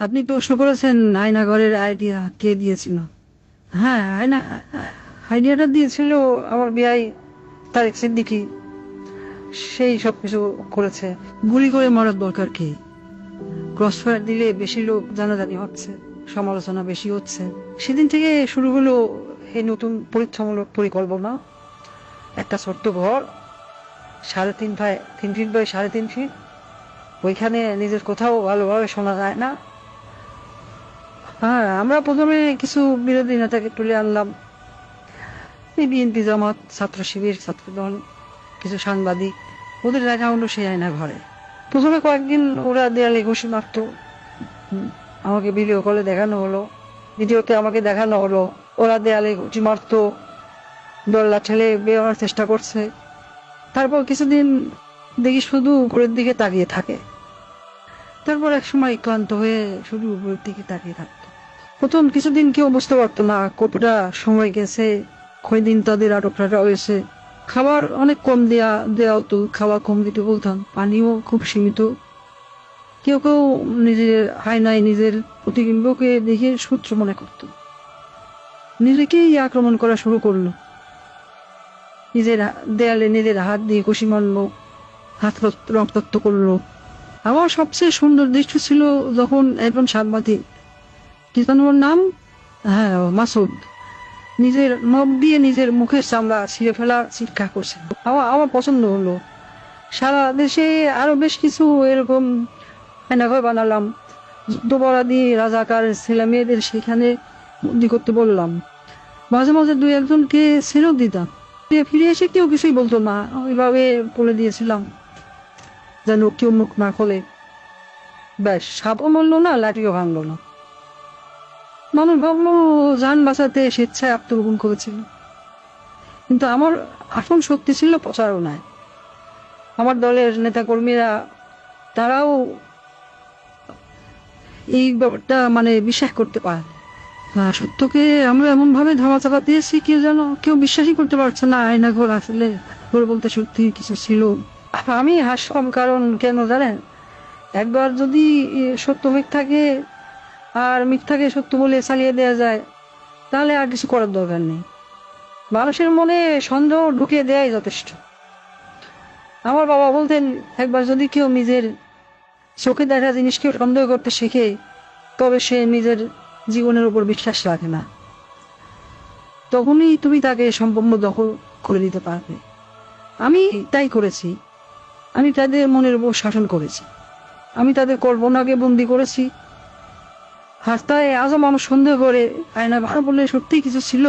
আপনি প্রশ্ন করেছেন আয়নাঘরের আইডিয়া কে দিয়েছিল। হ্যাঁ, আইডিয়াটা দিয়েছিল আমার বিয়াই তারেক সিদ্দিকী। সেই সবকিছু করেছে। গুলি করে মারার দরকার কি? ক্রসফায়ার দিলে বেশি লোক জানাজানি হচ্ছে, সমালোচনা বেশি হচ্ছে। সেদিন থেকে শুরু হলো এই নতুন পরীক্ষামূলক পরিকল্পনা। একটা ছোট্ট ঘর, 3.5 ফিট বাই 3.5 ফিট। ওইখানে নিজের কোথাও ভালোভাবে শোনা যায় না। হ্যাঁ, আমরা প্রথমে কিছু বিরোধী নেতাকে তুলে আনলাম, এই বিএনপি, জামাত, ছাত্র শিবির, ছাত্রদল, কিছু সাংবাদিক। ওদের জায়গা হলো সেই আয়না ঘরে। প্রথমে কয়েকদিন ওরা দেয়ালে ঘুষি মারত। আমাকে ভিডিও কলে দেখানো হলো, ভিডিওতে আমাকে দেখানো হলো ওরা দেয়ালে ঘুষি মারত, দল্লা ঠেলে বেরোনোর চেষ্টা করছে। তারপর কিছুদিন দেখি শুধু উপরের দিকে তাকিয়ে থাকে। তারপর এক সময় ক্লান্ত হয়ে শুধু উপরের দিকে তাকিয়ে থাকতো। প্রথম কিছুদিন কেউ বুঝতে পারতো না কতটা সময় গেছে, কয়দিন তাদের আটক রাখা হয়েছে। খাবার অনেক কম দেওয়া হতো, খাবার কম দিতে বলতাম, পানিও খুব সীমিত। কেউ কেউ নিজের আয়নায় নিজের প্রতিবিম্বকে দেখে শত্রু মনে করত, নিজেকেই আক্রমণ করা শুরু করলো। নিজের দেয়ালে নিজের হাত দিয়ে ঘুষি মারলো, হাত রক্তাক্ত করলো। আমার সবচেয়ে সুন্দর দৃশ্য ছিল যখন একজন সাংবাদিক, কি জানো ওর নাম, হ্যাঁ মাসুদ, নিজের নখ দিয়ে নিজের মুখের চামড়া ছিঁড়ে ফেলা চিৎকার করছে। আমার পছন্দ হলো। সারা দেশে আরো বেশ কিছু এরকম আয়নাঘর বানালাম। যুদ্ধপরাধী রাজাকার ছেলে মেয়েদের সেখানে বন্দি করতে বললাম। মাঝে মাঝে দুই একজনকে ছেড়েও দিতাম। ফিরে এসে কেউ কিছুই বলতো না, ওইভাবে বলে দিয়েছিলাম যেন কেউ মুখ না খোলে। ব্যাস, সাপও মরলো না, লাঠিও ভাঙলো না। মানুষ ভাবলো যান বাঁচাতে স্বেচ্ছায় আত্মগোপন করেছিল, কিন্তু আমার আসল শক্তি ছিল প্রচারণায়। আমার দলের নেতা কর্মীরা, তারাও এই ব্যাপারটা বিশ্বাস করতে পারে না। সত্যকে আমরা এমন ভাবে ধামাচাপা দিয়েছি, কেউ বিশ্বাসই করতে পারছে না আয়না ঘর আসলে ঘর বলতে সত্যি কিছু ছিল। আমি হাসলাম, কারণ কেন জানেন, একবার যদি সত্য মিথ্যাকে আর মিথ্যাকে সত্য বলে চালিয়ে দেওয়া যায়, তাহলে আর কিছু করার দরকার নেই। মানুষের মনে সন্দেহ ঢুকিয়ে দেওয়াই যথেষ্ট। আমার বাবা বলতেন, একবার যদি কেউ নিজের চোখে দেখা জিনিসকে সন্দেহ করতে শিখে, তবে সে নিজের জীবনের উপর বিশ্বাস রাখে না। তখনই তুমি তাকে সম্পূর্ণ দখল করে দিতে পারবে। আমি তাই করেছি। আমি তাদের মনের উপর শাসন করেছি। আমি তাদের কল্পনাকে বন্দি করেছি। হাসতায় আজও মানুষ সন্দেহ করে আয়না ভাড়া বললে সত্যি কিছু ছিল।